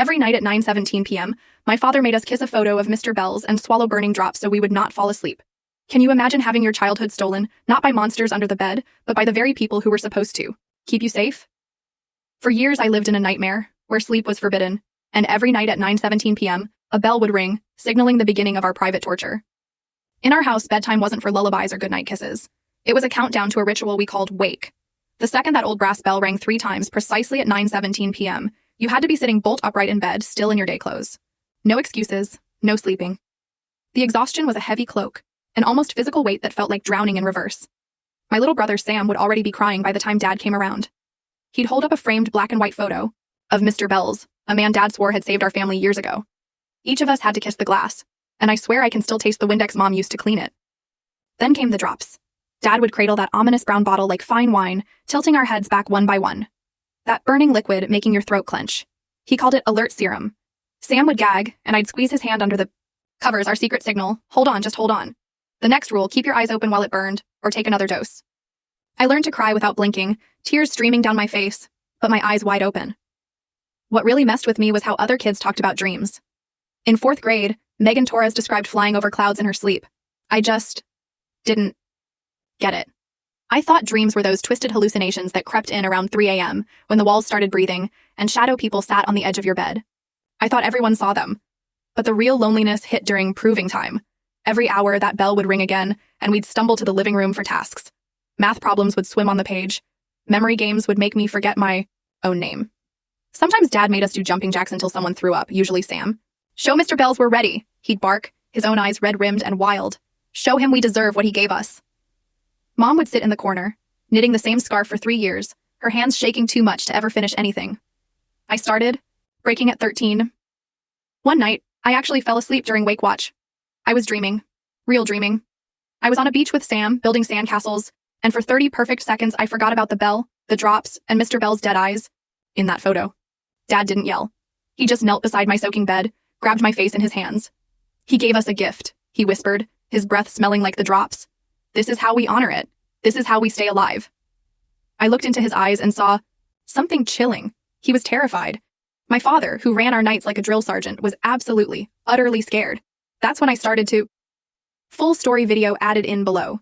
Every night at 9:17 p.m., my father made us kiss a photo of Mr. Bell's and swallow burning drops so we would not fall asleep. Can you imagine having your childhood stolen, not by monsters under the bed, but by the very people who were supposed to keep you safe? For years, I lived in a nightmare, where sleep was forbidden, and every night at 9:17 p.m., a bell would ring, signaling the beginning of our private torture. In our house, bedtime wasn't for lullabies or goodnight kisses. It was a countdown to a ritual we called wake. The second that old brass bell rang 3 times precisely at 9:17 p.m., you had to be sitting bolt upright in bed, still in your day clothes. No excuses, no sleeping. The exhaustion was a heavy cloak, an almost physical weight that felt like drowning in reverse. My little brother Sam would already be crying by the time Dad came around. He'd hold up a framed black and white photo of Mr. Bell's, a man Dad swore had saved our family years ago. Each of us had to kiss the glass, and I swear I can still taste the Windex Mom used to clean it. Then came the drops. Dad would cradle that ominous brown bottle like fine wine, tilting our heads back one by one. That burning liquid making your throat clench. He called it alert serum. Sam would gag, and I'd squeeze his hand under the covers, our secret signal. Hold on, just hold on. The next rule, keep your eyes open while it burned, or take another dose. I learned to cry without blinking, tears streaming down my face, but my eyes wide open. What really messed with me was how other kids talked about dreams. In 4th grade, Megan Torres described flying over clouds in her sleep. I just didn't get it. I thought dreams were those twisted hallucinations that crept in around 3 a.m. when the walls started breathing and shadow people sat on the edge of your bed. I thought everyone saw them. But the real loneliness hit during proving time. Every hour, that bell would ring again, and we'd stumble to the living room for tasks. Math problems would swim on the page. Memory games would make me forget my own name. Sometimes Dad made us do jumping jacks until someone threw up, usually Sam. Show Mr. Bells we're ready, he'd bark, his own eyes red-rimmed and wild. Show him we deserve what he gave us. Mom would sit in the corner, knitting the same scarf for 3 years, her hands shaking too much to ever finish anything. I started, breaking at 13. One night, I actually fell asleep during Wake Watch. I was dreaming. Real dreaming. I was on a beach with Sam, building sandcastles, and for 30 perfect seconds I forgot about the bell, the drops, and Mr. Bell's dead eyes. In that photo. Dad didn't yell. He just knelt beside my soaking bed, grabbed my face in his hands. He gave us a gift, he whispered, his breath smelling like the drops. This is how we honor it. This is how we stay alive. I looked into his eyes and saw something chilling. He was terrified. My father, who ran our nights like a drill sergeant, was absolutely, utterly scared. That's when I started to. Full story video added in below.